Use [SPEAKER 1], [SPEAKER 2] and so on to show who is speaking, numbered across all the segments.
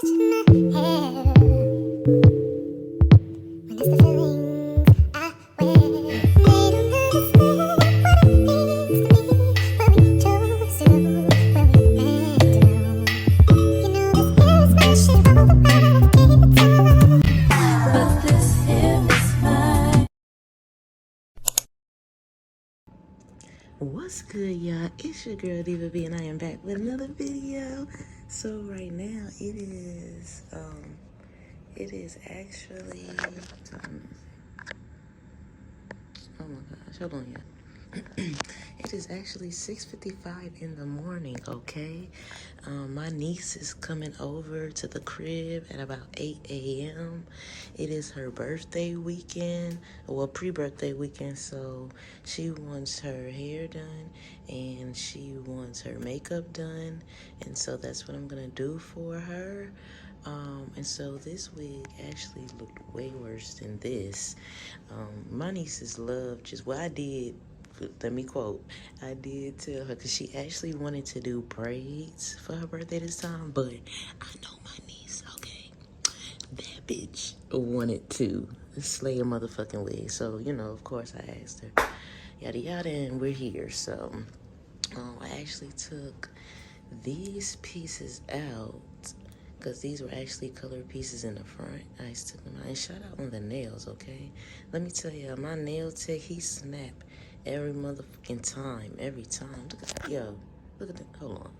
[SPEAKER 1] What's good, y'all? It's your girl Diva B, and I am back with another video. So right now it is actually oh my gosh, hold on, y'all. It is actually 6:55 in the morning, okay? My niece is coming over to the crib at about 8 a.m. It is her birthday weekend, well, pre-birthday weekend, so she wants her hair done and she wants her makeup done, and so that's what I'm gonna do for her. And so this wig actually looked way worse than this. My nieces love I did, let me quote, I did tell her, because she actually wanted to do braids for her birthday this time, but I know my niece, okay? That bitch wanted to slay a motherfucking wig. So, of course I asked her, yada yada, and we're here. So, I actually took these pieces out, because these were actually colored pieces in the front. I just took them out. And shout out on the nails, okay? Let me tell you, my nail tech, he snapped every motherfucking time. Every time. Look at that. Yo, look at that. Hold on.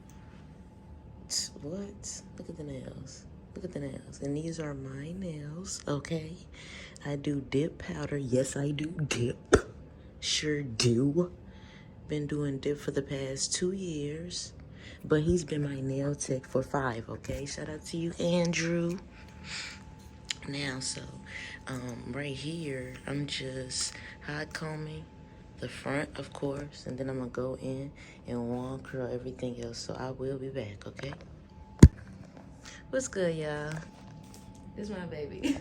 [SPEAKER 1] What? Look at the nails. Look at the nails. And these are my nails, okay? I do dip powder. Yes, I do dip. Sure do. Been doing dip for the past 2 years. But he's been my nail tech for 5, okay? Shout out to you, Andrew. Now, so, right here, I'm just hot combing the front, of course, and then I'm gonna go in and wand curl everything else. So I will be back, okay? What's good, y'all? This is my baby.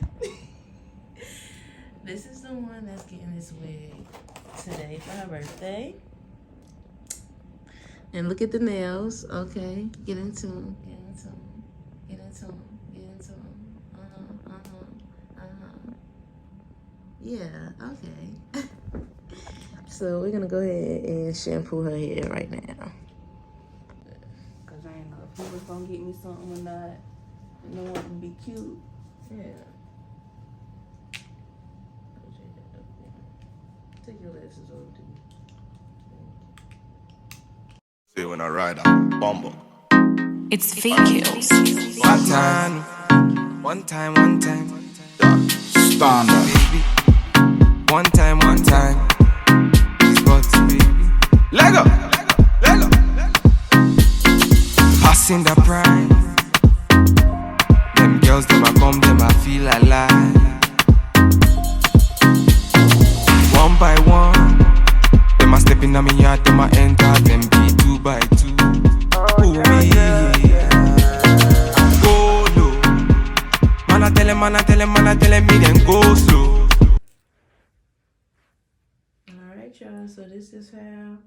[SPEAKER 1] This is the one that's getting this wig today for her birthday. And look at the nails, okay? Get into them, get into them, get into them, get into them. Yeah, okay. So we're gonna go ahead and shampoo her hair right now.
[SPEAKER 2] Cause I ain't know if he was gonna get me something or not. You know what would be cute.
[SPEAKER 1] Yeah. Take your glasses off, dude.
[SPEAKER 3] See when I ride on Bumble.
[SPEAKER 4] It's fake kills.
[SPEAKER 5] One time.
[SPEAKER 3] Standard.
[SPEAKER 5] Baby. One time. It's Botsy, baby. Lego. Passing the prime. Them girls, them a come, them a feel alive. One by one. Them a step in on me yard, them a enter, them be 2 by 2. Ooh, yeah. Go low. Man I tell him, me then go slow.
[SPEAKER 1] Alright, y'all, so this is how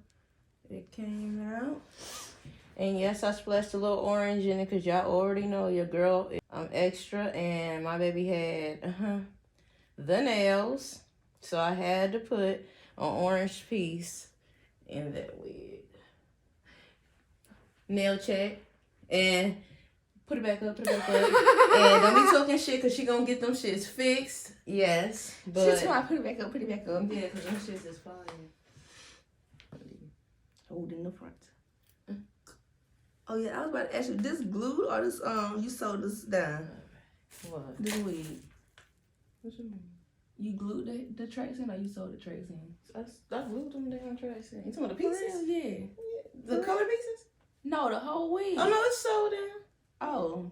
[SPEAKER 1] it came out. And yes, I splashed a little orange in it because y'all already know your girl, I'm extra, and my baby had the nails. So I had to put an orange piece in that wig. Nail check. And put it back up. And don't be talking shit because she gonna get them shits fixed. Yes. But
[SPEAKER 2] She's why put it back up.
[SPEAKER 1] yeah, because them shits is fire.
[SPEAKER 2] Hold in the front. Oh yeah, I was about to ask you, this glued or this you sewed this down?
[SPEAKER 1] What?
[SPEAKER 2] This wig.
[SPEAKER 1] What you mean?
[SPEAKER 2] You glued the tracks in or you sewed the tracks in?
[SPEAKER 1] I glued them down tracks in. You talking about the pieces?
[SPEAKER 2] Yeah.
[SPEAKER 1] The color pieces?
[SPEAKER 2] No, the whole wig.
[SPEAKER 1] Oh no, it's sewed down.
[SPEAKER 2] Oh.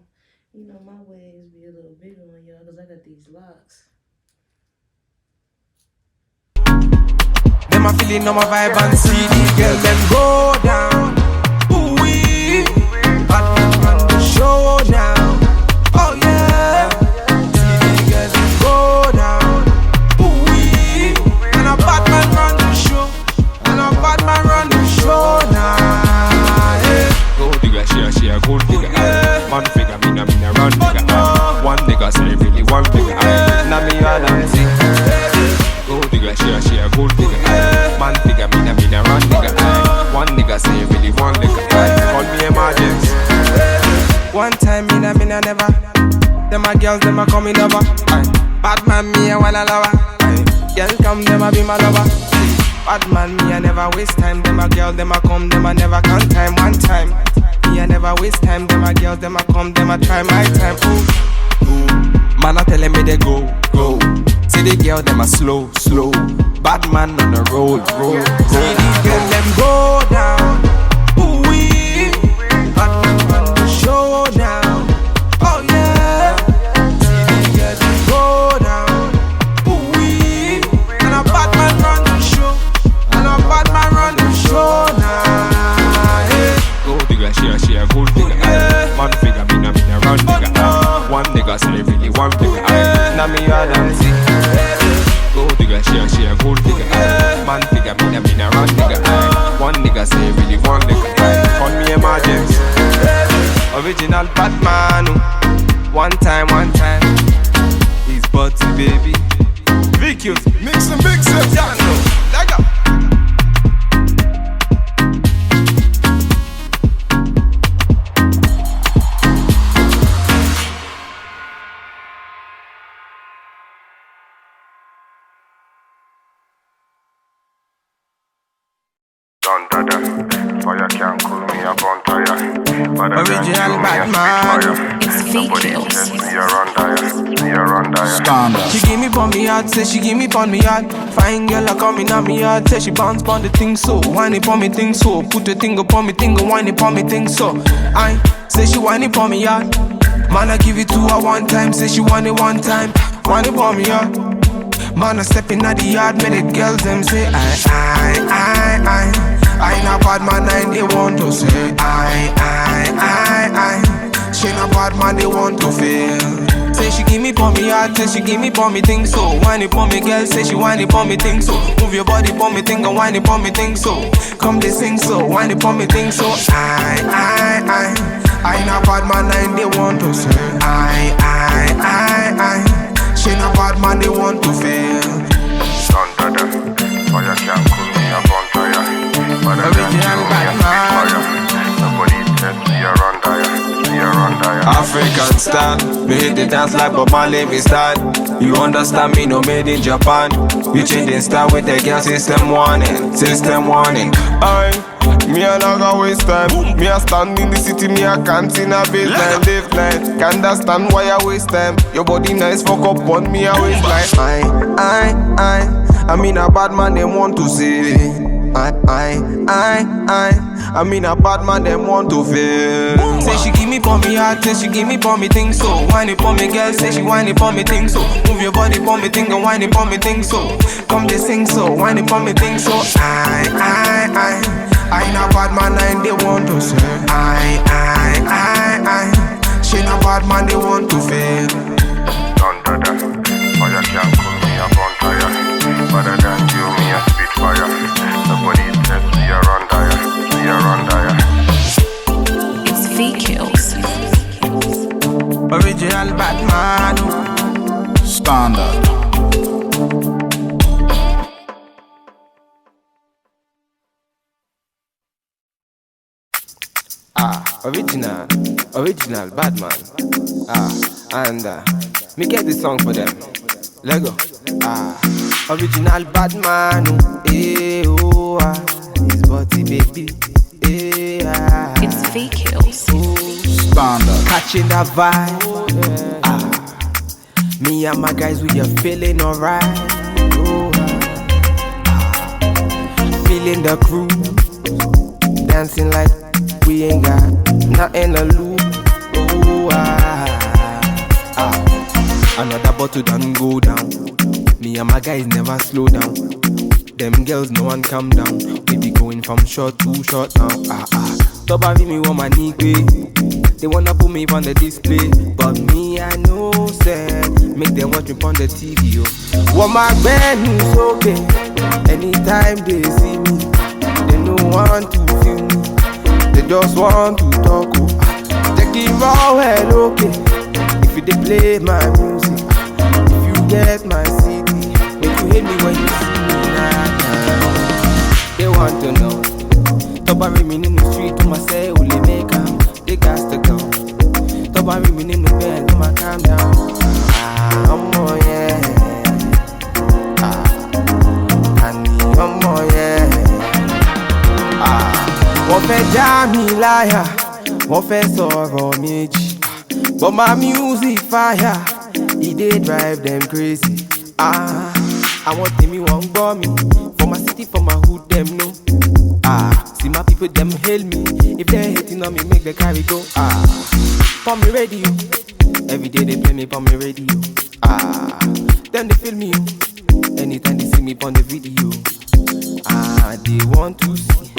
[SPEAKER 1] You know, my wigs be a little bigger on y'all because I got these locks.
[SPEAKER 5] Them a feeling on my vibe and see these girls them go down. Ooh wee, on the show now. Oh yeah, see these girls them go down. Ooh wee, and a bad man run the show, now. Yeah. Gold digger, she a gold digger. Man figure, me na run digger. nigga say really one nigga. Now me all and see. Gold digger, she a gold digger. Man figure, me na run nigga. One nigga say really one nigga. Call me emergency. One time me na never. Them a girls, them a coming over. Bad man, me a wanna lover. Girl come, them a be my lover. Bad man, me a never waste time. Them a girl, them a come, them a never count time. One time, me a never waste time. Them a girls, them a come, them a try my time. Ooh. Man a telling me they go. See the girl, them a slow. Bad man on the road. See these girls, them go down. Ooh wee. Bad man on the show now. Oh yeah. See these girls, them go down. Ooh wee. And a bad man run the show. And a bad man run the show now. Yeah. Gold digger, she a gold digger. Man figure, me na run nigga. One nigga say really one nigga. Now me all and see. Gold digger, she a gold digger. Man figure, me na run nigga. One nigga say really one nigga. Call me emergency. Original Batman. One time. He's Butty baby. VQs, mix and mix it. Leg up.
[SPEAKER 3] Fire can't cool me up on tire.
[SPEAKER 5] Original Batman.
[SPEAKER 4] It's VQs.
[SPEAKER 3] Me a run dire. Standard.
[SPEAKER 5] She give me pon me heart, say she give me pon me heart. Fine girl a coming on me heart, say she bounce pon the thing so. Whine it pon me thing so. Put the thing upon me thing, whine it pon me thing so. I say she whine it pon me heart. Man I give it to her one time, say she want it one time. Whine it pon me heart. Man I step in at the yard, make the girls them say I not bad man, they want to say I. She not bad man, they want to feel. Say she give me pon me heart, say she give me pon me thing so. Whine it pon me girl, say she whine it pon me thing so. Move your body pon me thing and whine it pon me thing so. Come they sing so, whine it pon me thing so. I not bad man, they want to say I. She not bad man, they want to feel.
[SPEAKER 3] Thunder, fire can't cool me up on tire.
[SPEAKER 5] Original Batman.
[SPEAKER 3] Nobody test me a run dire.
[SPEAKER 5] African style, me hit the dance like Bob Marley, me style. You understand me, no made in Japan. We changing style with the girl system warning. Me a not gonna waste time. Me a stand in the city, me a can't in a baseline, live night. Can't understand why I waste time. Your body nice, fuck up on me a waistline. I mean a bad man, they want to say. I mean a bad man, them want to feel. Say she give me pon me heart, say she give me pon me thing so. Whine it pon me girl, say she whine it pon me thing so. Move your body pon me thing and whine it pon me thing so. Come they sing so, whine it pon me thing so. I not bad man, they want to say I. She not bad man, they want to feel.
[SPEAKER 3] Thunder, fire can't cool me up on tire. Better than you, me a spit fire. Nobody test me a run dire.
[SPEAKER 4] It's VQs.
[SPEAKER 5] Original Batman.
[SPEAKER 3] Standard.
[SPEAKER 5] Original Batman. And me get this song for them. Lego. Original Batman. His body baby.
[SPEAKER 4] It's VQs.
[SPEAKER 3] Standard.
[SPEAKER 5] Catching that vibe. Me and my guys, we are feeling alright. Feeling the groove. Dancing like we ain't got nothing to lose. Another bottle done go down. Me and my guys never slow down. Them girls no one calm down. We be going from short to short now. Top of me want my knee way. They wanna put me on the display, but me I know said make them watch me on the TV. Want my band is okay. Anytime they see me, they don't want to feel me. They just want to talk. Take it raw head okay. If you dey play my music, if you get my CD, make you hate me when you see me. They want to know. Top of me in the street, to myself, only make them. They got to go. Top of me in the bed, to my calm down. Oh yeah. Oh yeah. Wọ́n fẹ́ já mi láyà, wọ́n fẹ́ sọ̀rọ̀ méjì. But my music fire, it dey drive them crazy. I want tèmi wọ́n gbọ́ mi. For my city, for my hood, them know. See my people, them hail me. If they hating on me, make the carry go. For me radio, every day they play me for me radio. Then they feel me. Anytime they see me on the video. They want to see.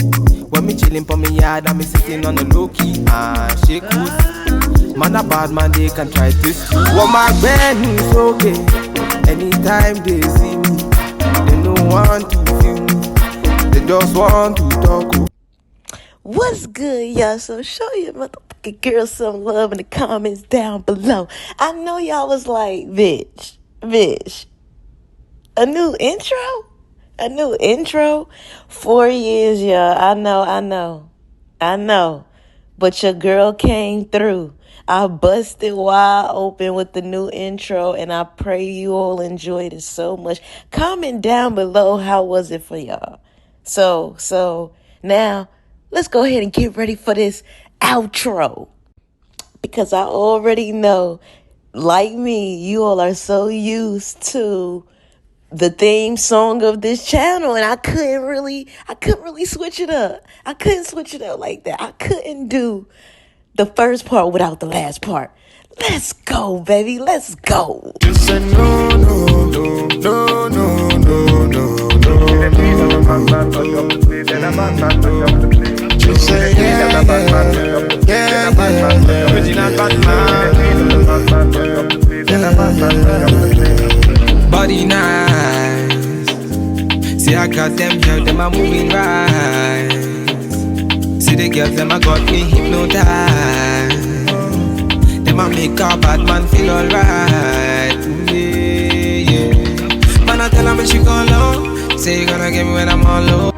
[SPEAKER 5] When me chillin' for me yard, I'm sitting on the low key. Shake good. Man a bad man, they can try this. What my band is okay. Anytime they see me, they don't want to feel me. They just want to talk.
[SPEAKER 1] What's good, y'all? So show your motherfucking girl some love in the comments down below. I know y'all was like, bitch, a new intro? A new intro? 4 years, y'all. I know. But your girl came through. I busted wide open with the new intro, and I pray you all enjoyed it so much. Comment down below, how was it for y'all? So now let's go ahead and get ready for this outro. Because I already know, like me, you all are so used to the theme song of this channel, and I couldn't really switch it up. I couldn't switch it up like that. I couldn't do the first part without the last part. Let's go, baby. Let's go.
[SPEAKER 5] You said no. You say yeah. Original Batman. Body nice. See I got them girls, them are moving right. See the girls, them a got me hypnotized. Them a make a bad man feel alright. Yeah. Man I tell her when she go low, say you gonna get me when I'm all low.